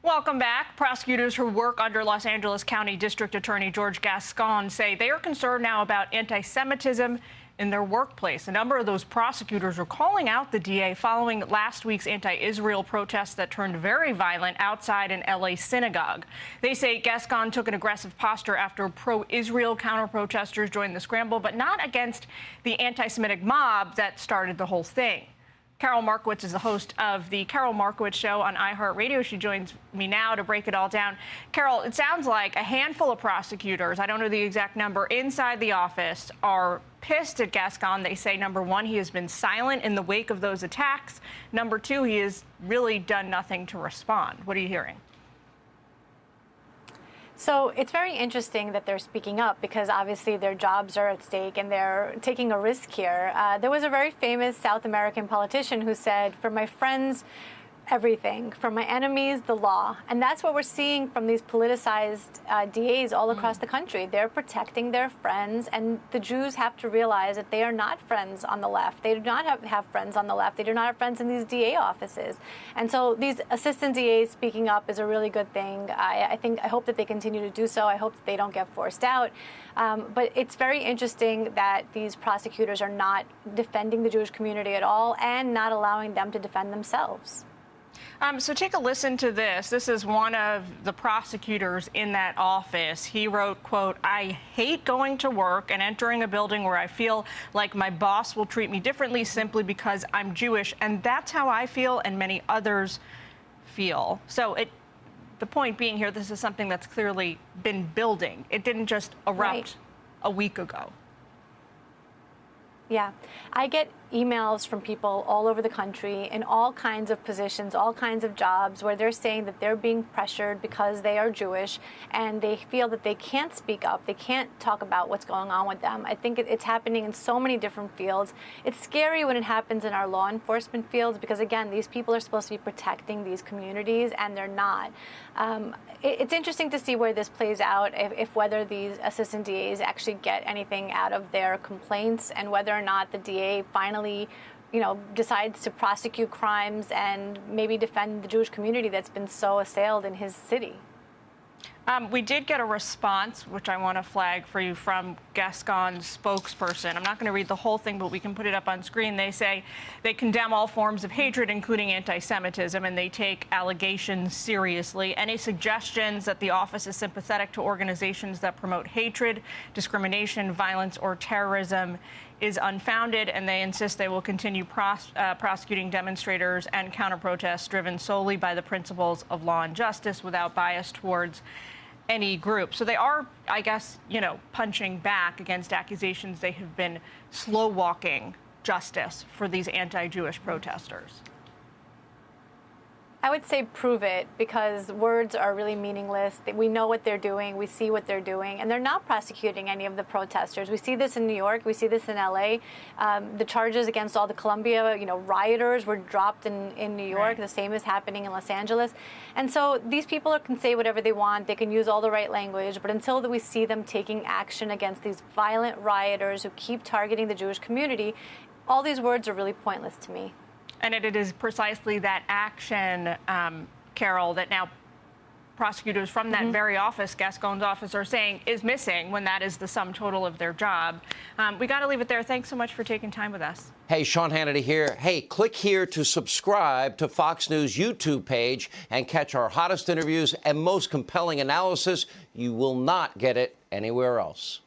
Welcome back. Prosecutors who work under Los Angeles County District Attorney George Gascon say they are concerned now about anti-Semitism in their workplace. A number of those prosecutors are calling out the DA following last week's anti-Israel protests that turned very violent outside an LA synagogue. They say Gascon took an aggressive posture after pro-Israel counter-protesters joined the scramble, but not against the anti-Semitic mob that started the whole thing. Karol Markowicz is the host of the Karol Markowicz Show on iHeartRadio. She joins me now to break it all down. Karol, it sounds like a handful of prosecutors, I don't know the exact number, inside the office are pissed at Gascon. They say, number one, he has been silent in the wake of those attacks. Number two, he has really done nothing to respond. What are you hearing? So it's very interesting that they're speaking up because obviously their jobs are at stake and they're taking a risk here. There was a very famous South American politician who said, for my friends, everything, for my enemies, the law. And that's what we're seeing from these politicized DAs all across the country. They're protecting their friends, and the Jews have to realize that they are not friends on the left. They do not have friends on the left. They do not have friends in these DA offices. And so these assistant DAs speaking up is a really good thing. I hope that they continue to do so. I hope that they don't get forced out. But it's very interesting that these prosecutors are not defending the Jewish community at all and not allowing them to defend themselves. So take a listen to this. This is one of the prosecutors in that office. He wrote, quote, "I hate going to work and entering a building where I feel like my boss will treat me differently simply because I'm Jewish. And that's how I feel and many others feel." So the point being here, this is something that's clearly been building. It didn't just erupt a week ago. Yeah, I get emails from people all over the country in all kinds of positions, all kinds of jobs, where they're saying that they're being pressured because they are Jewish and they feel that they can't speak up, they can't talk about what's going on with them. I think it's happening in so many different fields. It's scary when it happens in our law enforcement fields because, again, these people are supposed to be protecting these communities and they're not. It's interesting to see where this plays out, if whether these assistant DAs actually get anything out of their complaints and whether or not the DA finally, decides to prosecute crimes and maybe defend the Jewish community that's been so assailed in his city. We did get a response, which I want to flag for you, from Gascon's spokesperson. I'm not going to read the whole thing, but we can put it up on screen. They say they condemn all forms of hatred, including anti-Semitism, and they take allegations seriously. Any suggestions that the office is sympathetic to organizations that promote hatred, discrimination, violence, or terrorism is unfounded, and they insist they will continue prosecuting demonstrators and counter-protests driven solely by the principles of law and justice without bias towards any group. So they are, I guess, punching back against accusations they have been slow-walking justice for these anti-Jewish protesters. I would say prove it, because words are really meaningless. We know what they're doing. We see what they're doing. And they're not prosecuting any of the protesters. We see this in New York. We see this in L.A. The charges against all the Columbia, rioters were dropped in New York. Right. The same is happening in Los Angeles. And so these people can say whatever they want. They can use all the right language. But until we see them taking action against these violent rioters who keep targeting the Jewish community, all these words are really pointless to me. And it is precisely that action, Karol, that now prosecutors from that very office, Gascon's office, are saying is missing when that is the sum total of their job. We got to leave it there. Thanks so much for taking time with us. Hey, Sean Hannity here. Hey, click here to subscribe to Fox News YouTube page and catch our hottest interviews and most compelling analysis. You will not get it anywhere else.